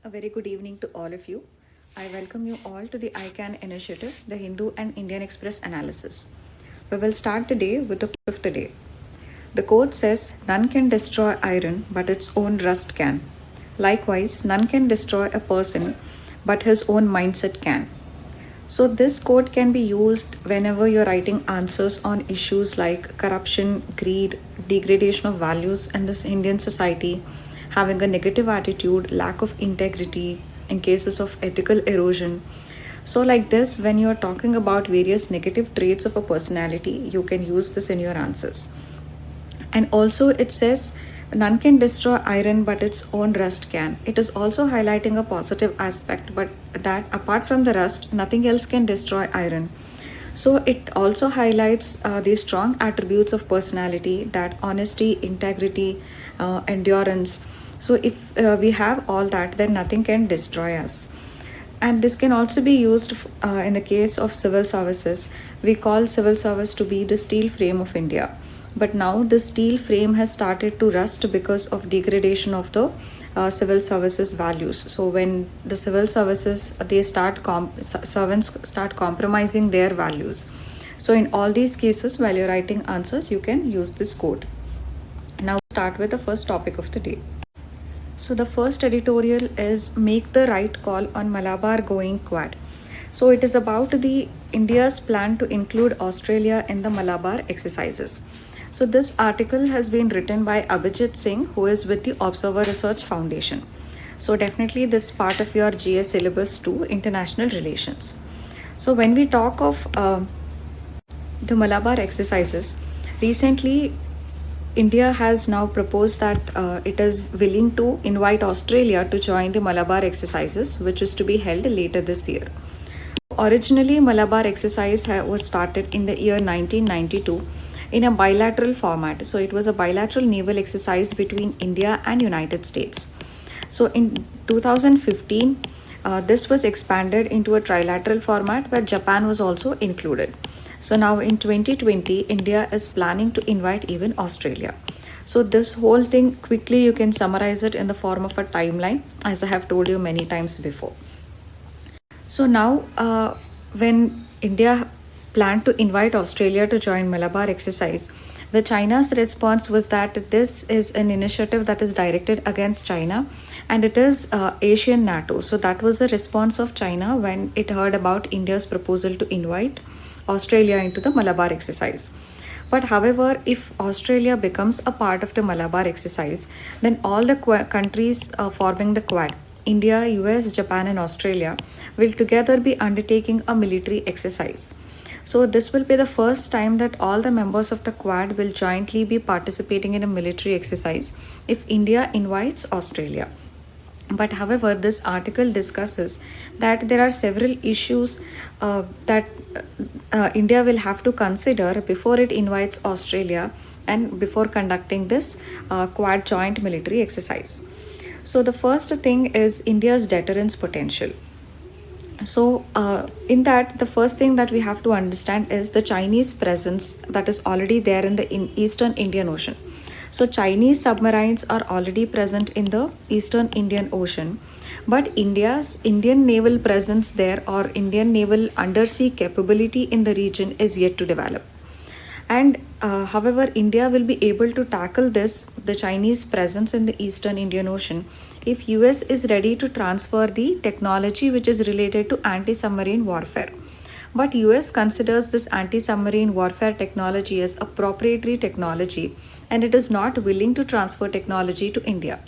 A very good evening to all of you. I welcome you all to the ICAN initiative, the Hindu and Indian Express analysis. We will start the day with the quote of the day. The quote says, "None can destroy iron, but its own rust can. Likewise, none can destroy a person, but his own mindset can." So, this quote can be used whenever you're writing answers on issues like corruption, greed, degradation of values in this Indian society, having a negative attitude, lack of integrity, in cases of ethical erosion. So, like this, when you're talking about various negative traits of a personality, you can use this in your answers. And also, it says, "None can destroy iron, but its own rust can." It is also highlighting a positive aspect, but that apart from the rust, nothing else can destroy iron. So, it also highlights the strong attributes of personality, that honesty, integrity, endurance. So, if we have all that, then nothing can destroy us. And this can also be used in the case of civil services. We call civil service to be the steel frame of India, but now the steel frame has started to rust because of degradation of the civil services values. So when the civil services they servants start compromising their values. So in all these cases, while you're writing answers, you can use this quote. Now start with the first topic of the day. So the first editorial is "Make the Right Call on Malabar Going Quad." So it is about the India's plan to include Australia in the Malabar exercises. So this article has been written by Abhijit Singh, who is with the Observer Research Foundation. So definitely this part of your GS syllabus too, international relations. So when we talk of the Malabar exercises, recently India has now proposed that it is willing to invite Australia to join the Malabar exercises, which is to be held later this year. Originally, Malabar exercise was started in the year 1992 in a bilateral format. So it was a bilateral naval exercise between India and United States. So in 2015, this was expanded into a trilateral format where Japan was also included. So now in 2020, India is planning to invite even Australia. So this whole thing, quickly you can summarize it in the form of a timeline, as I have told you many times before. So now when India planned to invite Australia to join Malabar exercise, the China's response was that this is an initiative that is directed against China, and it is Asian NATO. So that was the response of China when it heard about India's proposal to invite Australia into the Malabar exercise. But however, if Australia becomes a part of the Malabar exercise, then all the countries forming the Quad, India, US, Japan, and Australia, will together be undertaking a military exercise. So this will be the first time that all the members of the Quad will jointly be participating in a military exercise if India invites Australia. But however, this article discusses that there are several issues that India will have to consider before it invites Australia and before conducting this Quad joint military exercise. So the first thing is India's deterrence potential. So in that, the first thing that we have to understand is the Chinese presence that is already there in the Eastern Indian Ocean. So Chinese submarines are already present in the Eastern Indian Ocean, but India's Indian naval presence there, or Indian naval undersea capability in the region, is yet to develop. And however, India will be able to tackle the Chinese presence in the Eastern Indian Ocean, if US is ready to transfer the technology which is related to anti-submarine warfare. But US considers this anti-submarine warfare technology as a proprietary technology, and it is not willing to transfer technology to India.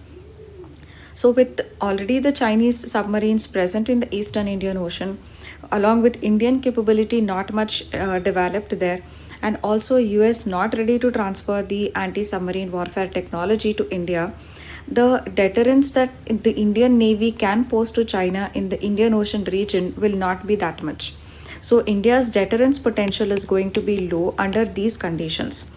So with already the Chinese submarines present in the Eastern Indian Ocean, along with Indian capability not much developed there, and also US not ready to transfer the anti-submarine warfare technology to India, the deterrence that the Indian Navy can pose to China in the Indian Ocean region will not be that much. So India's deterrence potential is going to be low under these conditions.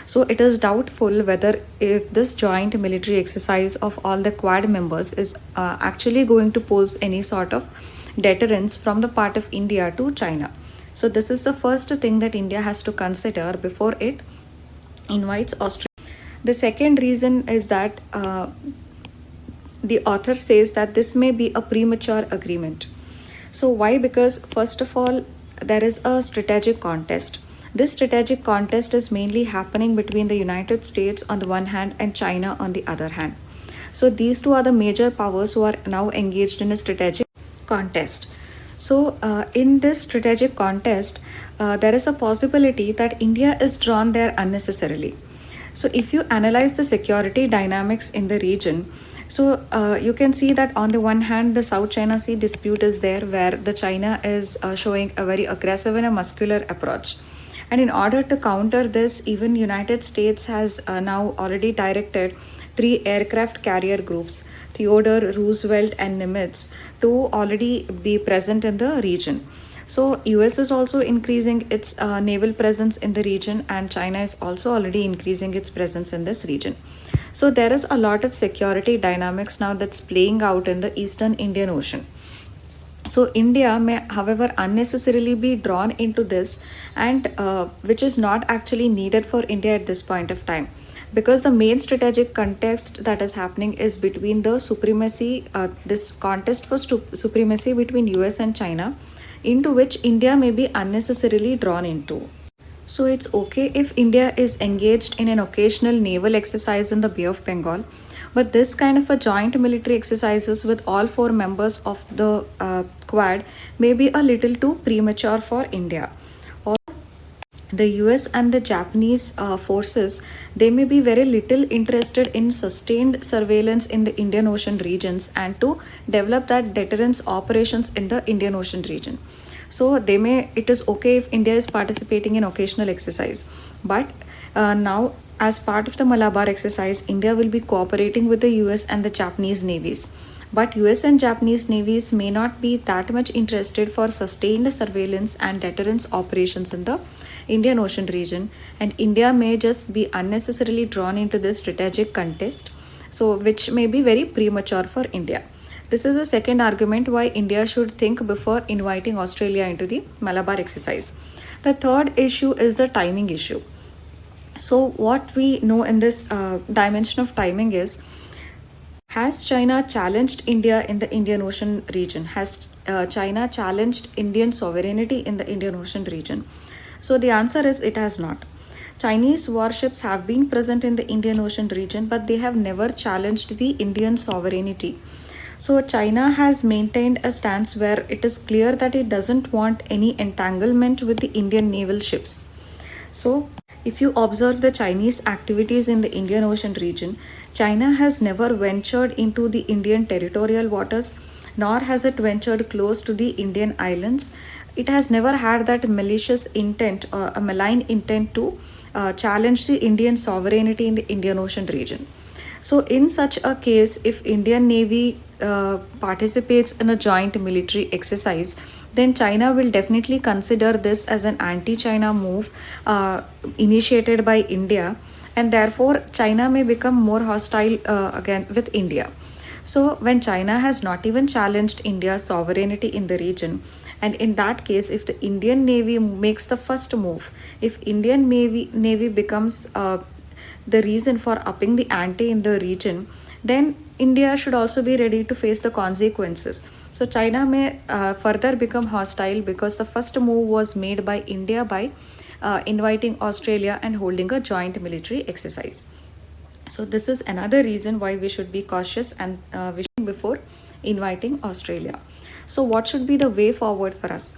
So it is doubtful whether if this joint military exercise of all the Quad members is actually going to pose any sort of deterrence from the part of India to China. So this is the first thing that India has to consider before it invites Australia. The second reason is that the author says that this may be a premature agreement. So why? Because first of all, there is a strategic contest. This strategic contest is mainly happening between the United States on the one hand and China on the other hand. So these two are the major powers who are now engaged in a strategic contest. So in this strategic contest, there is a possibility that India is drawn there unnecessarily. So if you analyze the security dynamics in the region, so you can see that on the one hand, the South China Sea dispute is there, where the China is showing a very aggressive and a muscular approach. And in order to counter this, even United States has now already directed 3 aircraft carrier groups, Theodore Roosevelt and Nimitz, to already be present in the region. So US is also increasing its naval presence in the region, and China is also already increasing its presence in this region. So there is a lot of security dynamics now that's playing out in the Eastern Indian Ocean. So India may, however, unnecessarily be drawn into this, and which is not actually needed for India at this point of time, because the main strategic context that is happening is between the supremacy, this contest for supremacy between US and China, into which India may be unnecessarily drawn into. So it's okay if India is engaged in an occasional naval exercise in the Bay of Bengal, but this kind of a joint military exercises with all 4 members of the Quad may be a little too premature for India. Or the US and the Japanese forces, they may be very little interested in sustained surveillance in the Indian Ocean regions and to develop that deterrence operations in the Indian Ocean region. So it is okay if India is participating in occasional exercise, but now as part of the Malabar exercise, India will be cooperating with the US and the Japanese navies. But US and Japanese navies may not be that much interested for sustained surveillance and deterrence operations in the Indian Ocean region, and India may just be unnecessarily drawn into this strategic contest, so which may be very premature for India. This is the second argument why India should think before inviting Australia into the Malabar exercise. The third issue is the timing issue. So what we know in this dimension of timing is, has China challenged India in the Indian Ocean region? Has China challenged Indian sovereignty in the Indian Ocean region? So the answer is it has not. Chinese warships have been present in the Indian Ocean region, but they have never challenged the Indian sovereignty. So China has maintained a stance where it is clear that it doesn't want any entanglement with the Indian naval ships. So if you observe the Chinese activities in the Indian Ocean region, China has never ventured into the Indian territorial waters, nor has it ventured close to the Indian islands. It has never had that malicious intent or a malign intent to challenge the Indian sovereignty in the Indian Ocean region. So in such a case, if Indian Navy participates in a joint military exercise, then China will definitely consider this as an anti-China move initiated by India, and therefore China may become more hostile again with India. So when China has not even challenged India's sovereignty in the region, and in that case, if the Indian Navy makes the first move, if Indian Navy becomes the reason for upping the ante in the region, then India should also be ready to face the consequences. So China may further become hostile because the first move was made by India by inviting Australia and holding a joint military exercise. So this is another reason why we should be cautious and wishing before inviting Australia. So what should be the way forward for us?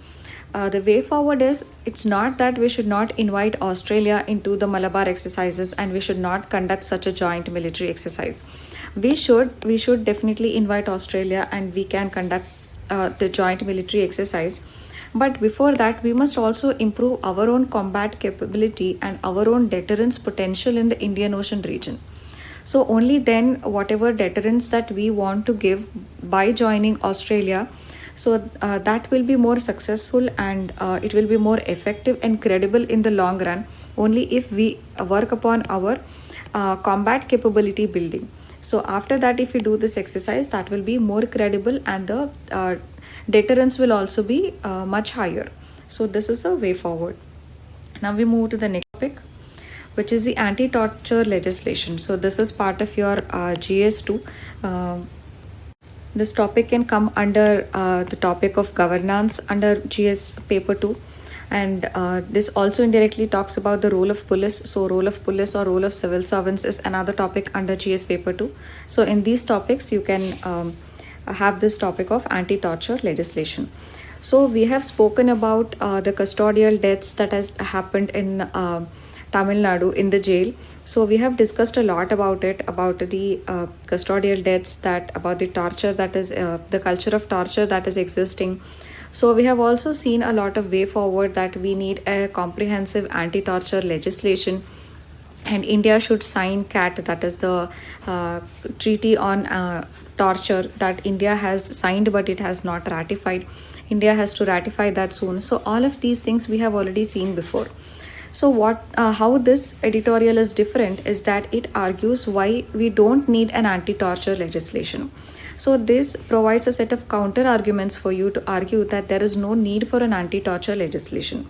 The way forward is, it's not that we should not invite Australia into the Malabar exercises and we should not conduct such a joint military exercise. We should definitely invite Australia and we can conduct the joint military exercise. But before that, we must also improve our own combat capability and our own deterrence potential in the Indian Ocean region. So only then, whatever deterrence that we want to give by joining Australia, so that will be more successful and it will be more effective and credible in the long run, only if we work upon our combat capability building. So after that, if we do this exercise, that will be more credible and the deterrence will also be much higher. So this is a way forward. Now we move to the next topic, which is the anti-torture legislation. So this is part of your GS2. This topic can come under the topic of governance under GS paper 2, and this also indirectly talks about the role of police. So role of police or role of civil servants is another topic under GS paper 2. So in these topics you can have this topic of anti-torture legislation. So we have spoken about the custodial deaths that has happened in Tamil Nadu in the jail. So we have discussed a lot about it, about the custodial deaths, that about the torture that is the culture of torture that is existing. So we have also seen a lot of way forward that we need a comprehensive anti-torture legislation, and India should sign CAT, that is the treaty on torture that India has signed but it has not ratified. India has to ratify that soon. So all of these things we have already seen before. So how this editorial is different is that it argues why we don't need an anti-torture legislation. So this provides a set of counter arguments for you to argue that there is no need for an anti-torture legislation.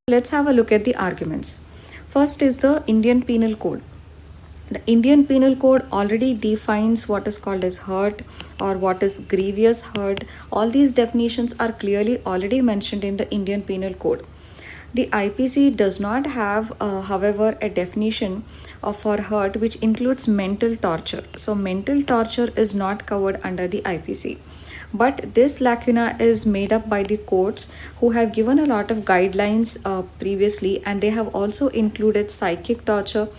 Let's have a look at the arguments. First is the Indian Penal Code. The Indian Penal Code already defines what is called as hurt or what is grievous hurt. All these definitions are clearly already mentioned in the Indian Penal Code. The IPC does not have, however, a definition for hurt which includes mental torture. So mental torture is not covered under the IPC. But this lacuna is made up by the courts, who have given a lot of guidelines previously, and they have also included psychic torture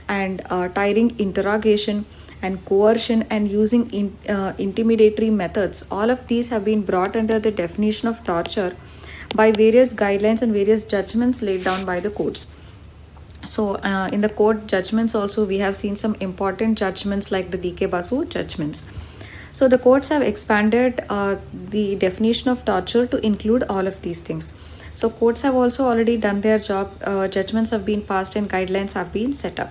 and tiring interrogation and coercion and using intimidatory methods. All of these have been brought under the definition of torture by various guidelines and various judgments laid down by the courts. So in the court judgments also we have seen some important judgments like the DK Basu judgments. So the courts have expanded the definition of torture to include all of these things. So courts have also already done their job. Judgments have been passed and guidelines have been set up.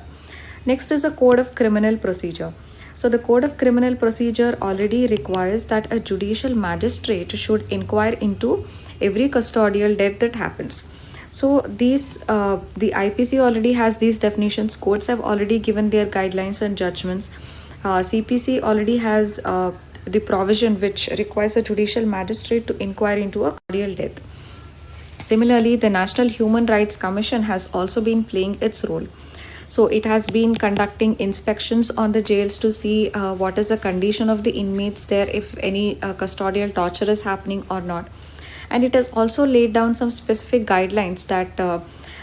Next is the Code of Criminal Procedure. So the Code of Criminal Procedure already requires that a judicial magistrate should inquire into every custodial death that happens. So these the IPC already has these definitions. Courts have already given their guidelines and judgments. CPC already has the provision which requires a judicial magistrate to inquire into a custodial death. Similarly, the National Human Rights Commission has also been playing its role. So it has been conducting inspections on the jails to see what is the condition of the inmates there, if any custodial torture is happening or not. And it has also laid down some specific guidelines that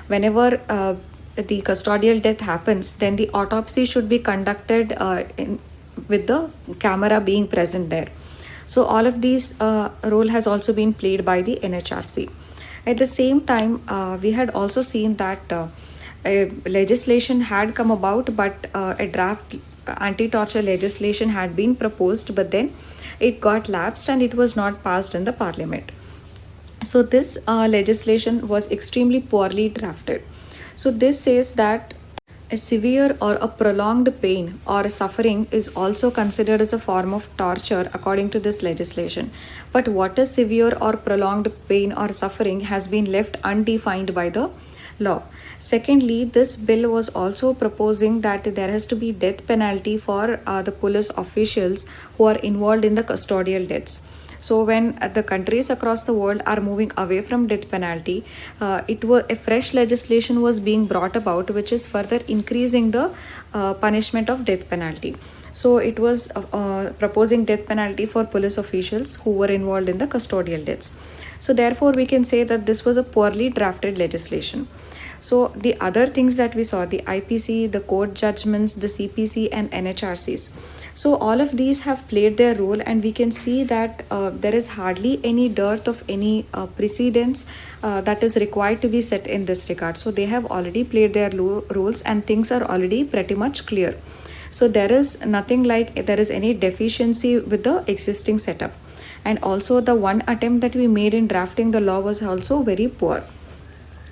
whenever the custodial death happens, then the autopsy should be conducted with the camera being present there. So all of these role has also been played by the NHRC. At the same time, we had also seen that a legislation had come about, but a draft anti-torture legislation had been proposed, but then it got lapsed and it was not passed in the parliament. So this legislation was extremely poorly drafted. So this says that a severe or a prolonged pain or suffering is also considered as a form of torture according to this legislation. But what is severe or prolonged pain or suffering has been left undefined by the law. Secondly, this bill was also proposing that there has to be death penalty for the police officials who are involved in the custodial deaths. So when the countries across the world are moving away from death penalty, a fresh legislation was being brought about, which is further increasing the punishment of death penalty. So it was proposing death penalty for police officials who were involved in the custodial deaths. So therefore, we can say that this was a poorly drafted legislation. So the other things that we saw, the IPC, the court judgments, the CPC and NHRCs. So all of these have played their role, and we can see that there is hardly any dearth of any precedents that is required to be set in this regard. So they have already played their roles and things are already pretty much clear. So there is nothing like there is any deficiency with the existing setup. And also the one attempt that we made in drafting the law was also very poor.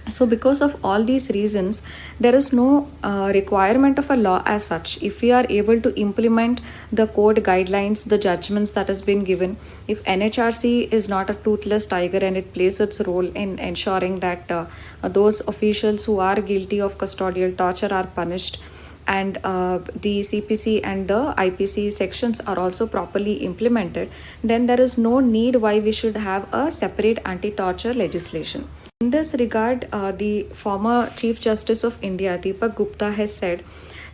So because of all these reasons, there is no requirement of a law as such. If we are able to implement the code guidelines, the judgments that has been given, if NHRC is not a toothless tiger and it plays its role in ensuring that those officials who are guilty of custodial torture are punished, and the CPC and the IPC sections are also properly implemented, then there is no need why we should have a separate anti-torture legislation. In this regard, the former Chief Justice of India, Deepak Gupta, has said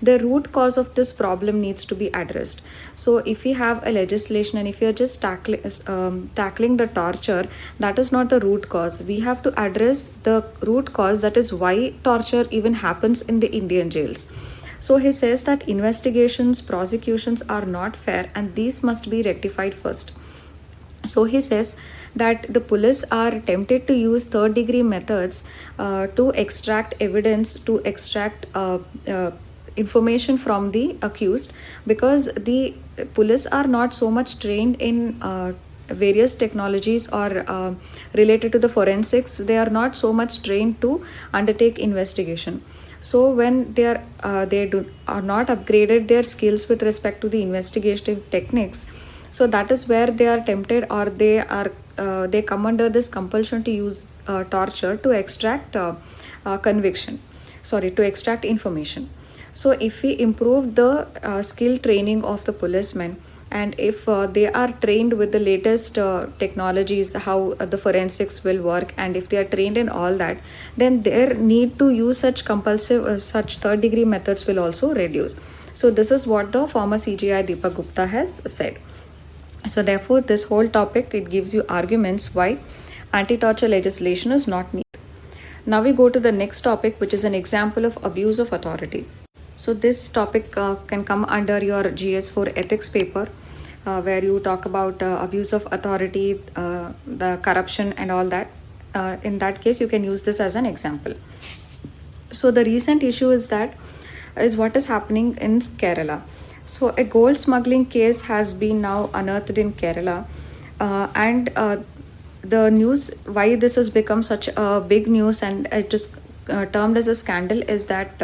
the root cause of this problem needs to be addressed. So if we have a legislation and if you're just tackling the torture, that is not the root cause. We have to address the root cause, that is why torture even happens in the Indian jails. So he says that investigations, prosecutions are not fair and these must be rectified first. So he says that the police are tempted to use third degree methods to extract evidence, to extract information from the accused, because the police are not so much trained in various technologies or related to the forensics. They are not so much trained to undertake investigation. So when they are not upgraded their skills with respect to the investigative techniques, so that is where they are tempted, or they come under this compulsion to use torture to extract to extract information. So if we improve the skill training of the policemen, and if they are trained with the latest technologies, how the forensics will work, and if they are trained in all that, then their need to use such compulsive such third degree methods will also reduce. So this is what the former CGI Deepak Gupta has said. So therefore this whole topic, it gives you arguments why anti-torture legislation is not needed. Now we go to the next topic, which is an example of abuse of authority. So this topic can come under your GS4 ethics paper, where you talk about abuse of authority, the corruption and all that. In that case, you can use this as an example. So the recent issue is what is happening in Kerala. So a gold smuggling case has been now unearthed in Kerala, and the news, why this has become such a big news and it is termed as a scandal, is that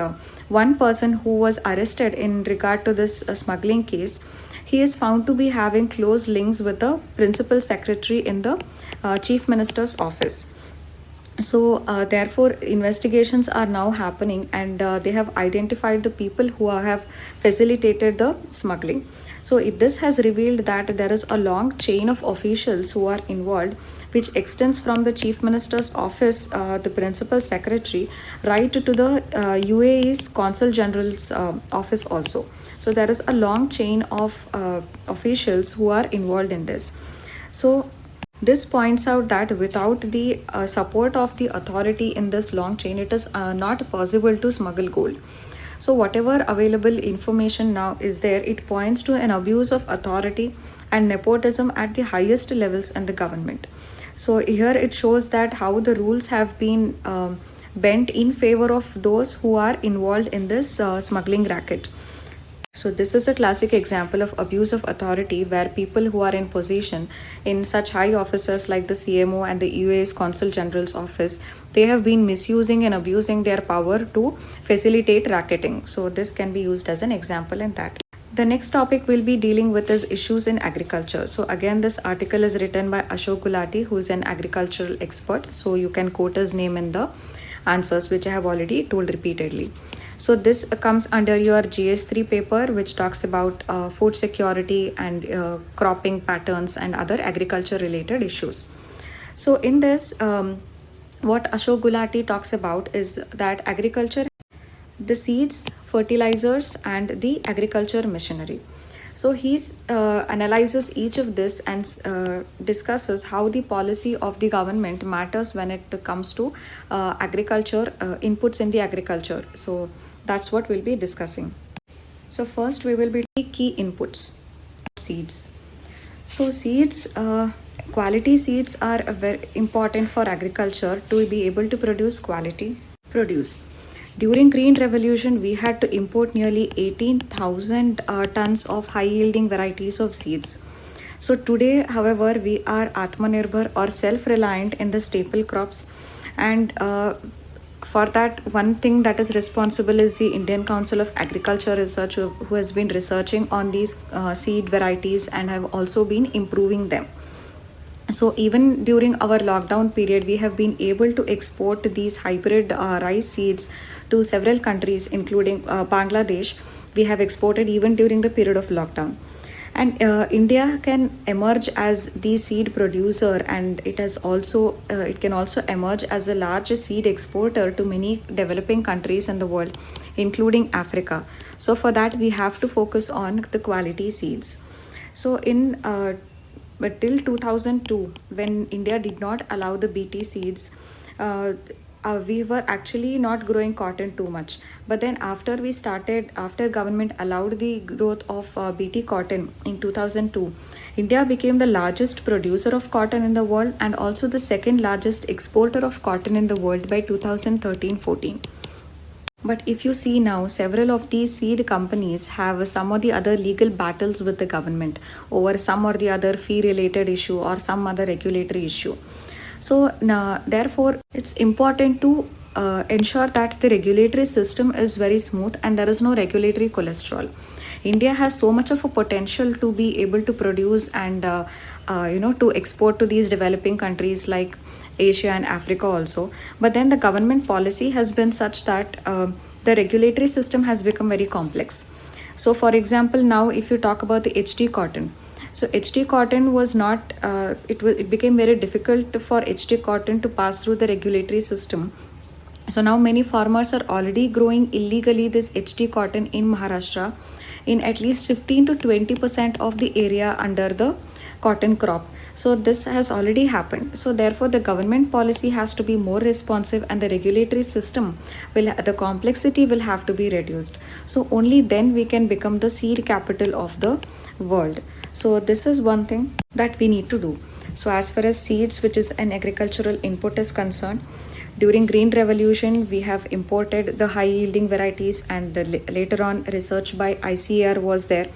one person who was arrested in regard to this smuggling case, he is found to be having close links with the principal secretary in the chief minister's office. So therefore investigations are now happening, and they have identified the people who have facilitated the smuggling. So this has revealed that there is a long chain of officials who are involved, which extends from the chief minister's office, the principal secretary, right to the UAE's consul general's office also. So there is a long chain of officials who are involved in this. So this points out that without the support of the authority in this long chain, it is not possible to smuggle gold. So whatever available information now is there, it points to an abuse of authority and nepotism at the highest levels in the government. So here it shows that how the rules have been bent in favor of those who are involved in this smuggling racket. So this is a classic example of abuse of authority, where people who are in position in such high offices like the CMO and the UAE's Consul General's office, they have been misusing and abusing their power to facilitate racketing. So this can be used as an example in that. The next topic we'll be dealing with is issues in agriculture. So again, this article is written by Ashok Gulati, who is an agricultural expert. So you can quote his name in the answers, which I have already told repeatedly. So this comes under your GS3 paper, which talks about food security and cropping patterns and other agriculture related issues. So in this, what Ashok Gulati talks about is that agriculture, the seeds, fertilizers and the agriculture machinery. So he analyzes each of this and discusses how the policy of the government matters when it comes to agriculture, inputs in the agriculture. So that's what we'll be discussing. So first we will be key inputs, seeds. So seeds, quality seeds are very important for agriculture to be able to produce quality produce. During Green Revolution, we had to import nearly 18,000 tons of high-yielding varieties of seeds. So today, however, we are Atmanirbhar or self-reliant in the staple crops. And for that, one thing that is responsible is the Indian Council of Agriculture Research, who has been researching on these seed varieties and have also been improving them. So even during our lockdown period, we have been able to export these hybrid rice seeds to several countries, including Bangladesh. We have exported even during the period of lockdown. And India can emerge as the seed producer, and it can also emerge as the largest seed exporter to many developing countries in the world, including Africa. So for that, we have to focus on the quality seeds. So but till 2002, when India did not allow the BT seeds, uh, we were actually not growing cotton too much. But then after government allowed the growth of BT cotton in 2002, India became the largest producer of cotton in the world and also the second largest exporter of cotton in the world by 2013-14. But if you see now, several of these seed companies have some or the other legal battles with the government over some or the other fee related issue or some other regulatory issue. So, therefore, it's important to ensure that the regulatory system is very smooth and there is no regulatory cholesterol. India has so much of a potential to be able to produce and to export to these developing countries like Asia and Africa also. But then the government policy has been such that the regulatory system has become very complex. So, for example, now if you talk about the HT cotton, so HT cotton was not, it became very difficult for HT cotton to pass through the regulatory system. So now many farmers are already growing illegally this HT cotton in Maharashtra in at least 15 to 20% of the area under the cotton crop. So this has already happened. So therefore the government policy has to be more responsive and the regulatory system the complexity will have to be reduced. So only then we can become the seed capital of the world. So this is one thing that we need to do. So as far as seeds, which is an agricultural input, is concerned, during Green Revolution, we have imported the high yielding varieties, and later on research by ICAR was there.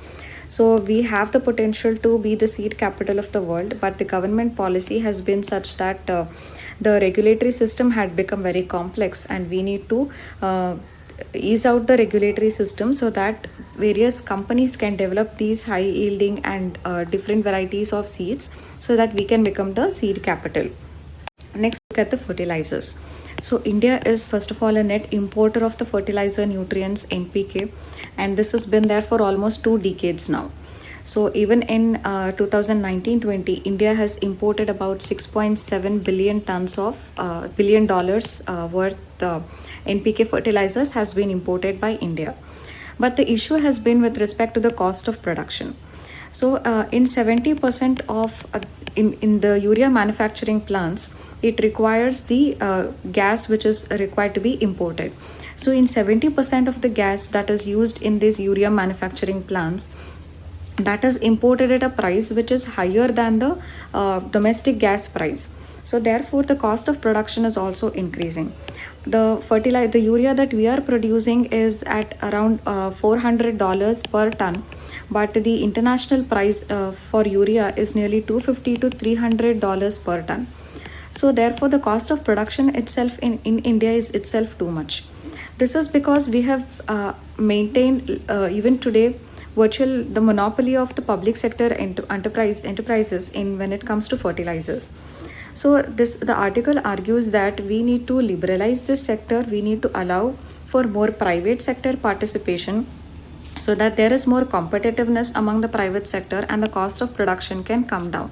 So we have the potential to be the seed capital of the world, but the government policy has been such that the regulatory system had become very complex, and we need to ease out the regulatory system so that various companies can develop these high yielding and different varieties of seeds so that we can become the seed capital. Next, look at the fertilizers. So India is first of all a net importer of the fertilizer nutrients NPK, and this has been there for almost 2 decades now. So even in 2019-20, India has imported about 6.7 billion tons of $1 billion worth NPK fertilizers has been imported by India. But the issue has been with respect to the cost of production. So in 70% of in the urea manufacturing plants, it requires the gas which is required to be imported. So in 70% of the gas that is used in these urea manufacturing plants, that is imported at a price which is higher than the domestic gas price. So therefore the cost of production is also increasing. The urea that we are producing is at around $400 per ton, but the international price for urea is nearly $250 to $300 per ton. So therefore the cost of production itself in India is itself too much. This is because we have maintained even today the monopoly of the public sector enterprises in when it comes to fertilizers. So the article argues that we need to liberalize this sector, we need to allow for more private sector participation so that there is more competitiveness among the private sector and the cost of production can come down.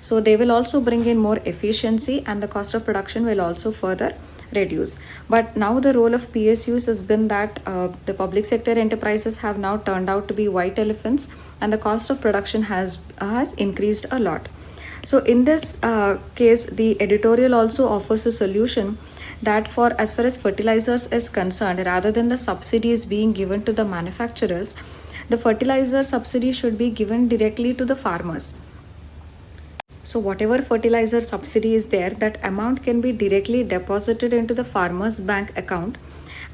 So they will also bring in more efficiency and the cost of production will also further reduce. But now the role of PSUs has been that the public sector enterprises have now turned out to be white elephants and the cost of production has increased a lot. So in this case, the editorial also offers a solution that for as far as fertilizers is concerned, rather than the subsidies being given to the manufacturers, the fertilizer subsidy should be given directly to the farmers. So whatever fertilizer subsidy is there, that amount can be directly deposited into the farmer's bank account,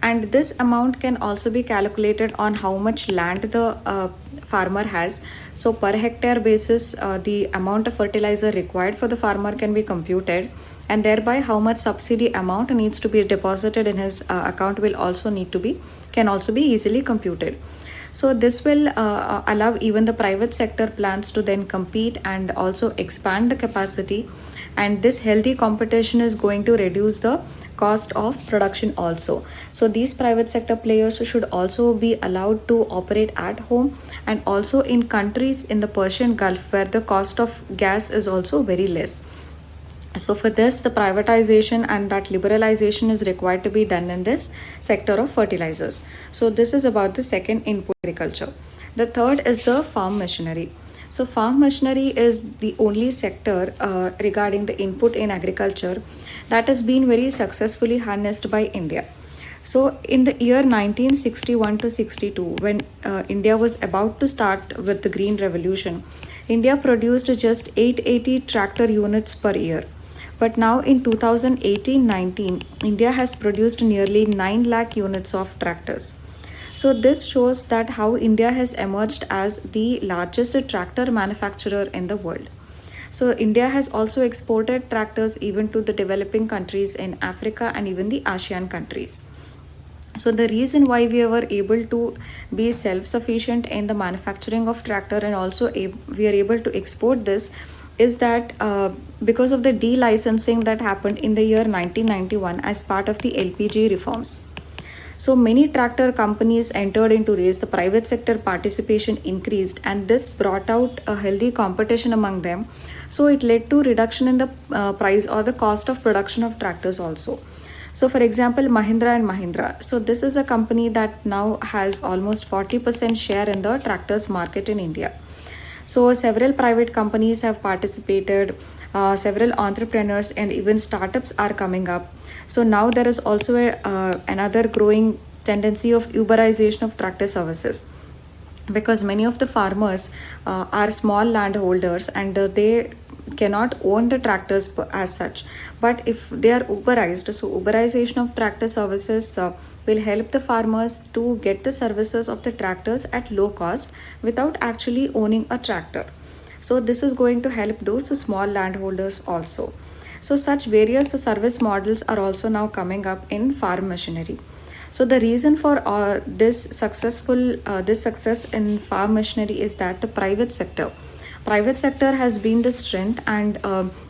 and this amount can also be calculated on how much land the farmer has. So per hectare basis, the amount of fertilizer required for the farmer can be computed, and thereby how much subsidy amount needs to be deposited in his account can also be easily computed. So this will allow even the private sector plants to then compete and also expand the capacity, and this healthy competition is going to reduce the cost of production also. So these private sector players should also be allowed to operate at home and also in countries in the Persian Gulf where the cost of gas is also very less. So for this, the privatization and that liberalization is required to be done in this sector of fertilizers. So this is about the second input agriculture. The third is the farm machinery. So farm machinery is the only sector regarding the input in agriculture that has been very successfully harnessed by India. So in the year 1961 to 62, when India was about to start with the Green Revolution, India produced just 880 tractor units per year. But now in 2018-19, India has produced nearly 9 lakh units of tractors. So this shows that how India has emerged as the largest tractor manufacturer in the world. So India has also exported tractors even to the developing countries in Africa and even the ASEAN countries. So the reason why we were able to be self-sufficient in the manufacturing of tractor and also we are able to export this is that because of the delicensing that happened in the year 1991 as part of the LPG reforms. So many tractor companies entered into race, the private sector participation increased, and this brought out a healthy competition among them. So it led to reduction in the price or the cost of production of tractors also. So for example, Mahindra and Mahindra. So this is a company that now has almost 40% share in the tractors market in India. So several private companies have participated, several entrepreneurs and even startups are coming up. So now there is also another growing tendency of Uberization of tractor services, because many of the farmers are small landholders and they cannot own the tractors as such. But if they are Uberized, so Uberization of tractor services will help the farmers to get the services of the tractors at low cost without actually owning a tractor. So this is going to help those small landholders also. So such various service models are also now coming up in farm machinery. So the reason for this success in farm machinery is that the private sector has been the strength, and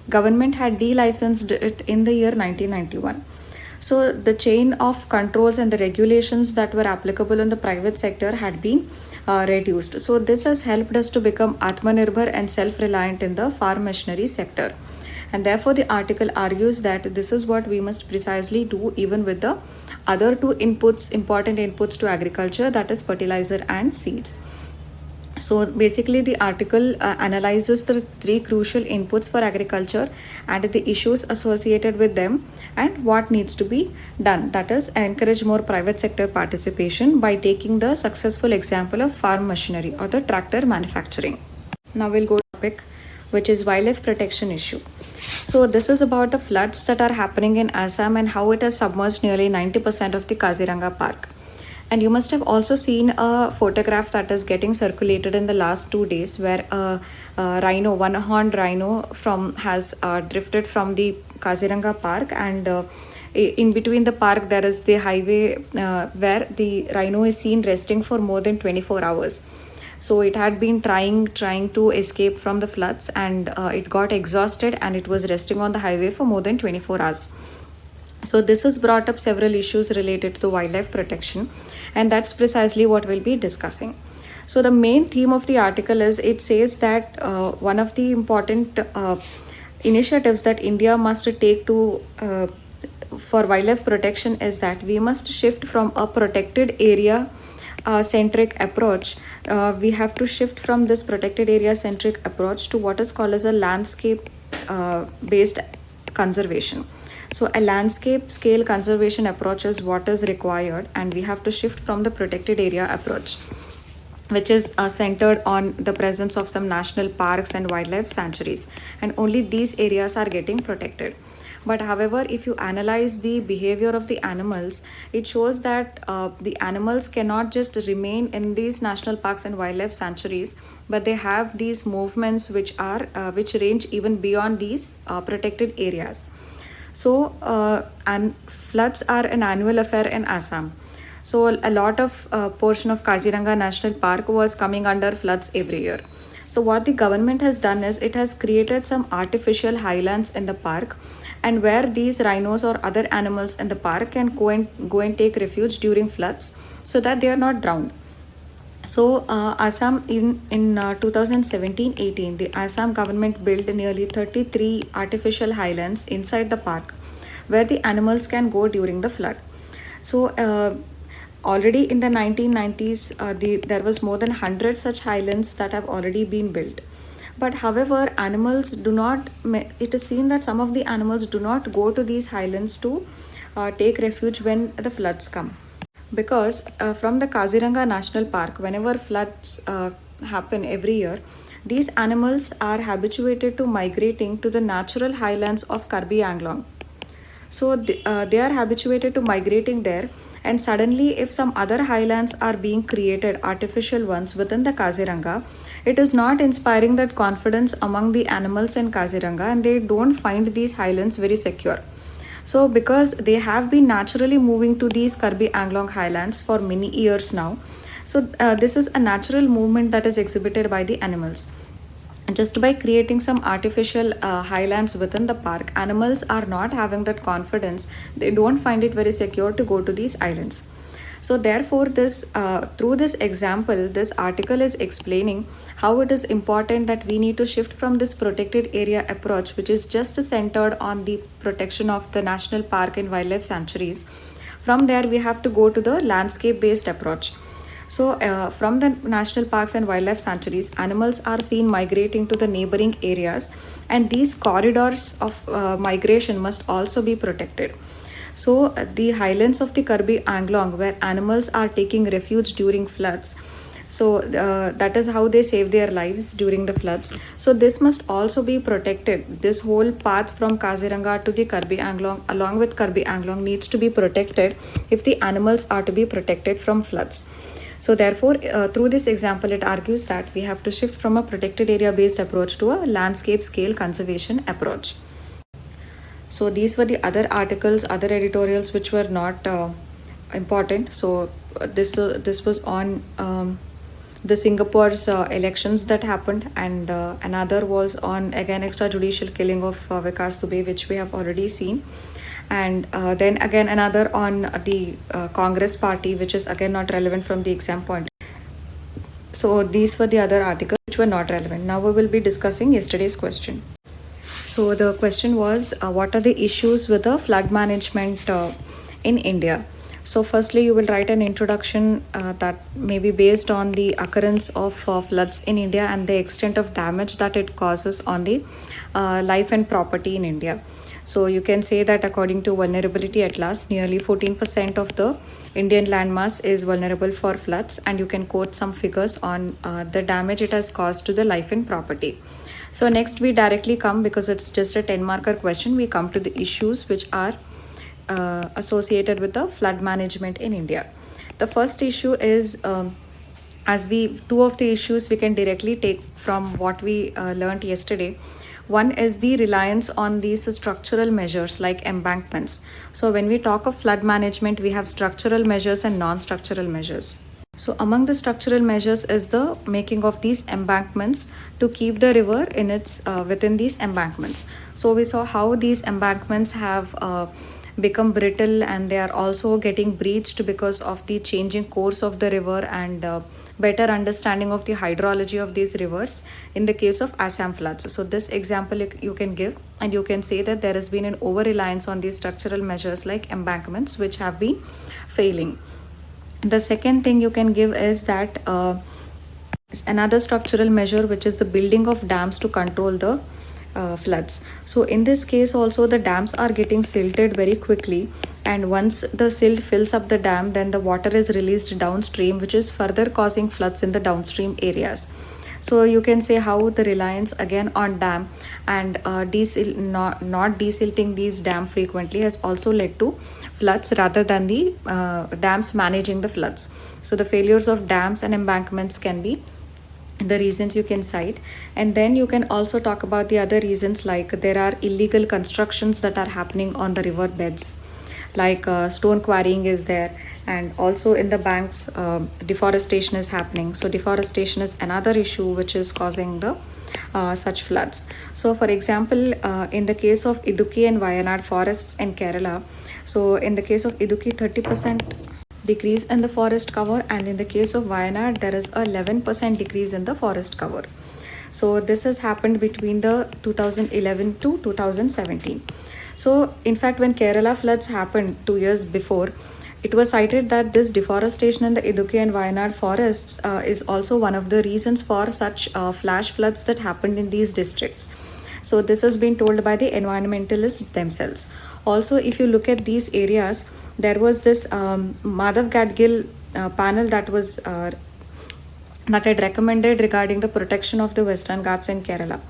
government had delicensed it in the year 1991. So the chain of controls and the regulations that were applicable in the private sector had been reduced. So this has helped us to become Atmanirbhar and self-reliant in the farm machinery sector. And therefore the article argues that this is what we must precisely do even with the other two important inputs to agriculture, that is fertilizer and seeds. So basically the article analyzes the three crucial inputs for agriculture and the issues associated with them and what needs to be done, that is encourage more private sector participation by taking the successful example of farm machinery or the tractor manufacturing. Now we'll go to the topic, which is wildlife protection issue. So this is about the floods that are happening in Assam and how it has submerged nearly 90% of the Kaziranga Park. And you must have also seen a photograph that is getting circulated in the last 2 days where a rhino, one-horned rhino has drifted from the Kaziranga Park, and in between the park there is the highway where the rhino is seen resting for more than 24 hours. So it had been trying to escape from the floods, and it got exhausted and it was resting on the highway for more than 24 hours. So this has brought up several issues related to wildlife protection, and that's precisely what we'll be discussing. So the main theme of the article is, it says that one of the important initiatives that India must take to for wildlife protection is that we must shift from a protected area centric approach. We have to shift from this protected area centric approach to what is called as a landscape based conservation. So a landscape scale conservation approach is what is required, and we have to shift from the protected area approach, which is centered on the presence of some national parks and wildlife sanctuaries, and only these areas are getting protected. But however, if you analyze the behavior of the animals, it shows that the animals cannot just remain in these national parks and wildlife sanctuaries, but they have these movements which range even beyond these protected areas. So and floods are an annual affair in Assam. So a lot of portion of Kaziranga National Park was coming under floods every year. So what the government has done is it has created some artificial highlands in the park, and where these rhinos or other animals in the park can go and take refuge during floods, so that they are not drowned. So Assam in 2017-18, the Assam government built nearly 33 artificial highlands inside the park, where the animals can go during the flood. So already in the 1990s, there was more than 100 such highlands that have already been built. But however, animals do not. It is seen that some of the animals do not go to these highlands to take refuge when the floods come, because from the Kaziranga National Park, whenever floods happen every year, these animals are habituated to migrating to the natural highlands of Karbi Anglong. So they are habituated to migrating there, and suddenly, if some other highlands are being created, artificial ones within the Kaziranga, it is not inspiring that confidence among the animals in Kaziranga, and they don't find these highlands very secure. So, because they have been naturally moving to these Karbi Anglong highlands for many years now, so this is a natural movement that is exhibited by the animals. Just by creating some artificial highlands within the park, animals are not having that confidence. They don't find it very secure to go to these islands. So therefore, this through this example, this article is explaining how it is important that we need to shift from this protected area approach, which is just centered on the protection of the national park and wildlife sanctuaries. From there, we have to go to the landscape based approach. So from the national parks and wildlife sanctuaries, animals are seen migrating to the neighboring areas, and these corridors of migration must also be protected. So the highlands of the Karbi Anglong, where animals are taking refuge during floods, so that is how they save their lives during the floods. So this must also be protected. This whole path from Kaziranga to the Karbi Anglong, along with Karbi Anglong, needs to be protected if the animals are to be protected from floods. So therefore, through this example, it argues that we have to shift from a protected area based approach to a landscape scale conservation approach. So these were the other articles, other editorials which were not important. So this was on the Singapore's elections that happened, and another was on again extrajudicial killing of Vikas Dubey, which we have already seen, and then again another on the Congress party, which is again not relevant from the exam point. So these were the other articles which were not relevant. Now we will be discussing yesterday's question. So the question was, what are the issues with the flood management in India? So firstly, you will write an introduction that may be based on the occurrence of floods in India and the extent of damage that it causes on the life and property in India. So you can say that according to Vulnerability Atlas, nearly 14% of the Indian landmass is vulnerable for floods, and you can quote some figures on the damage it has caused to the life and property. So next we directly come, because it's just a 10-marker question, we come to the issues which are associated with the flood management in India. The first issue is, two of the issues we can directly take from what we learned yesterday. One is the reliance on these structural measures like embankments. So when we talk of flood management, we have structural measures and non-structural measures. So among the structural measures is the making of these embankments to keep the river in its within these embankments. So we saw how these embankments have become brittle, and they are also getting breached because of the changing course of the river and better understanding of the hydrology of these rivers in the case of Assam floods. So this example you can give, and you can say that there has been an over-reliance on these structural measures like embankments, which have been failing. The second thing you can give is that another structural measure, which is the building of dams to control the floods. So in this case also, the dams are getting silted very quickly, and once the silt fills up the dam, then the water is released downstream, which is further causing floods in the downstream areas. So you can say how the reliance again on dam and not desilting these dam frequently has also led to floods rather than the dams managing the floods. So the failures of dams and embankments can be the reasons you can cite. And then you can also talk about the other reasons, like there are illegal constructions that are happening on the river beds, like stone quarrying is there, And also in the banks, deforestation is happening. So deforestation is another issue which is causing the such floods. So for example, in the case of Idukki and Wayanad forests in Kerala, so in the case of Idukki, 30% decrease in the forest cover, and in the case of Wayanad there is a 11% decrease in the forest cover. So this has happened between the 2011 to 2017. So in fact, when Kerala floods happened 2 years before, it was cited that this deforestation in the Idukki and Wayanad forests is also one of the reasons for such flash floods that happened in these districts. So this has been told by the environmentalists themselves. Also, if you look at these areas, there was this Madhav Gadgil panel that had recommended regarding the protection of the Western Ghats in Kerala.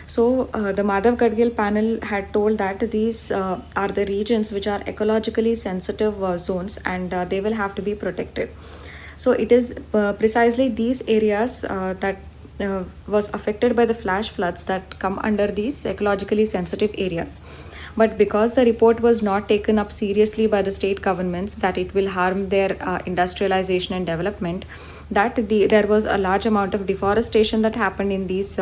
So the Madhav Gadgil panel had told that these are the regions which are ecologically sensitive zones, and they will have to be protected. So it is precisely these areas that was affected by the flash floods that come under these ecologically sensitive areas. But because the report was not taken up seriously by the state governments that it will harm their industrialization and development, that there was a large amount of deforestation that happened in these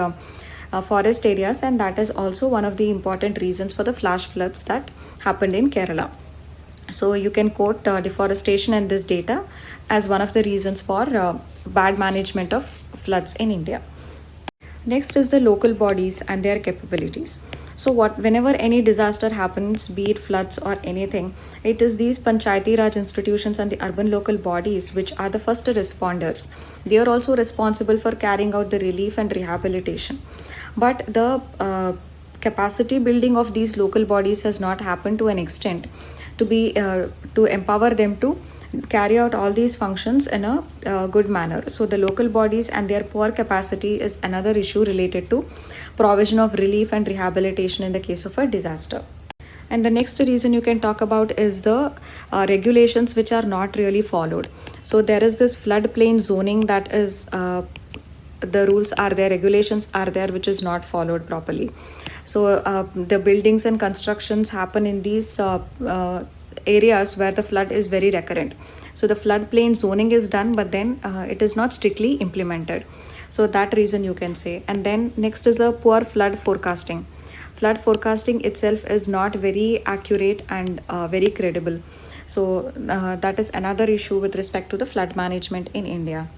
forest areas, and that is also one of the important reasons for the flash floods that happened in Kerala. So you can quote deforestation in this data as one of the reasons for bad management of floods in India. Next is the local bodies and their capabilities. So whenever any disaster happens, be it floods or anything, it is these Panchayati Raj institutions and the urban local bodies which are the first responders. They are also responsible for carrying out the relief and rehabilitation. But the capacity building of these local bodies has not happened to an extent to empower them to carry out all these functions in a good manner. So the local bodies and their poor capacity is another issue related to provision of relief and rehabilitation in the case of a disaster. And the next reason you can talk about is the regulations which are not really followed. So there is this floodplain zoning that is the rules are there, regulations are there, which is not followed properly. So the buildings and constructions happen in these areas where the flood is very recurrent. So the floodplain zoning is done, but then it is not strictly implemented. So that reason you can say. And then next is a poor flood forecasting. Flood forecasting itself is not very accurate and very credible. So that is another issue with respect to the flood management in India.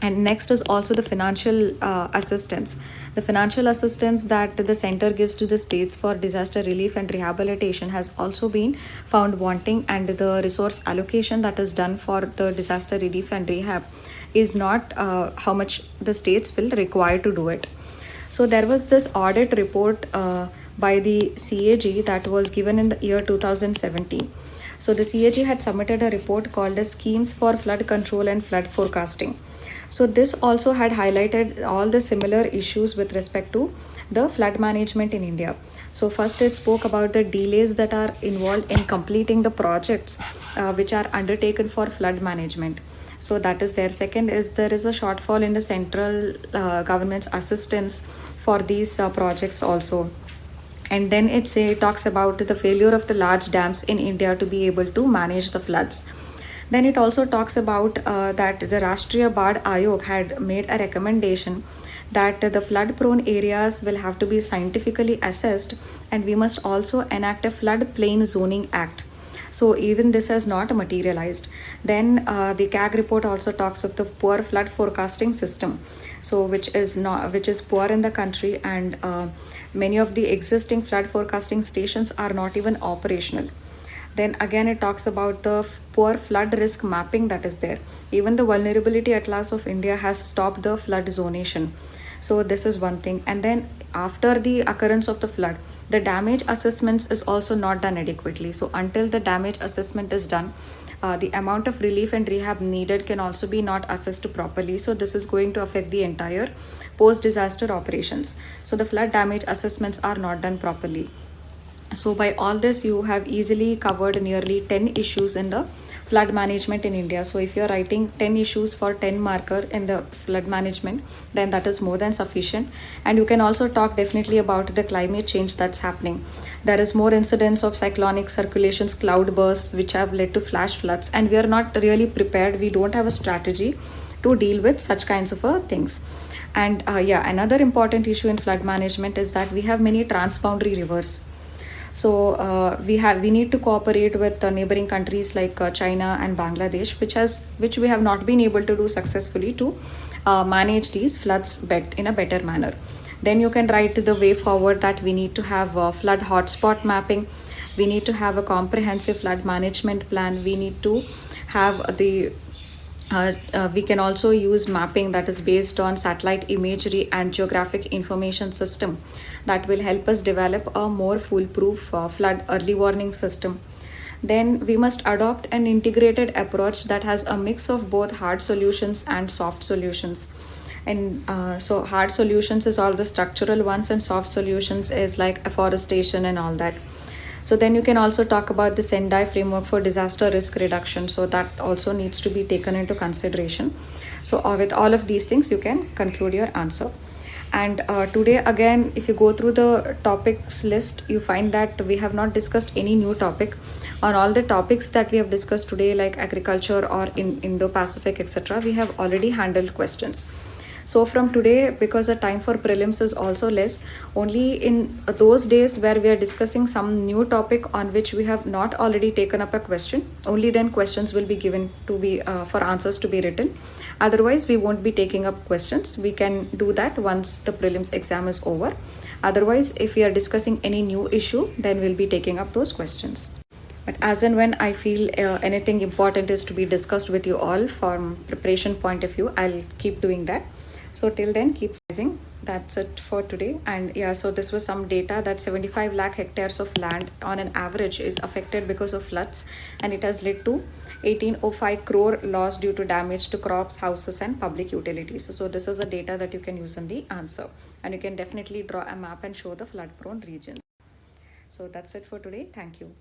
And next is also the financial assistance. The financial assistance that the center gives to the states for disaster relief and rehabilitation has also been found wanting, and the resource allocation that is done for the disaster relief and rehab is not how much the states will require to do it. So there was this audit report by the CAG that was given in the year 2017. So the CAG had submitted a report called as Schemes for Flood Control and Flood Forecasting. So this also had highlighted all the similar issues with respect to the flood management in India. So first it spoke about the delays that are involved in completing the projects which are undertaken for flood management. So that is there. Second is there is a shortfall in the central government's assistance for these projects also. And then it talks about the failure of the large dams in India to be able to manage the floods. Then it also talks about that the Rashtriya Bard Ayog had made a recommendation that the flood prone areas will have to be scientifically assessed, and we must also enact a floodplain zoning act. So even this has not materialized. Then the CAG report also talks of the poor flood forecasting system, so which is poor in the country, and many of the existing flood forecasting stations are not even operational. Then again it talks about the poor flood risk mapping that is there. Even the Vulnerability Atlas of India has stopped the flood zonation. So this is one thing. And then after the occurrence of the flood, the damage assessments is also not done adequately. So until the damage assessment is done, the amount of relief and rehab needed can also be not assessed properly. So this is going to affect the entire post-disaster operations. So the flood damage assessments are not done properly. So by all this, you have easily covered nearly 10 issues in the flood management in India. So if you're writing 10 issues for 10 marker in the flood management, then that is more than sufficient. And you can also talk definitely about the climate change that's happening. There is more incidence of cyclonic circulations, cloud bursts, which have led to flash floods, and we are not really prepared. We don't have a strategy to deal with such kinds of things. And another important issue in flood management is that we have many transboundary rivers. So we need to cooperate with neighboring countries like China and Bangladesh, which we have not been able to do successfully to manage these floods in a better manner. Then you can write the way forward that we need to have flood hotspot mapping. We need to have a comprehensive flood management plan. We need to have we can also use mapping that is based on satellite imagery and geographic information system that will help us develop a more foolproof flood early warning system. Then we must adopt an integrated approach that has a mix of both hard solutions and soft solutions. And so hard solutions is all the structural ones, and soft solutions is like afforestation and all that. So then you can also talk about the Sendai framework for disaster risk reduction. So that also needs to be taken into consideration. So with all of these things, you can conclude your answer. And today, again, if you go through the topics list, you find that we have not discussed any new topic. On all the topics that we have discussed today, like agriculture or in Indo-Pacific, etc., we have already handled questions. So from today, because the time for prelims is also less, only in those days where we are discussing some new topic on which we have not already taken up a question, only then questions will be given to be for answers to be written. Otherwise, we won't be taking up questions. We can do that once the prelims exam is over. Otherwise, if we are discussing any new issue, then we'll be taking up those questions. But as and when I feel anything important is to be discussed with you all from preparation point of view, I'll keep doing that. So till then, keep sizing. That's it for today. And yeah, so this was some data that 75 lakh hectares of land on an average is affected because of floods, and it has led to 1805 crore loss due to damage to crops, houses, and public utilities. So this is the data that you can use in the answer, and you can definitely draw a map and show the flood prone region. So that's it for today. Thank you.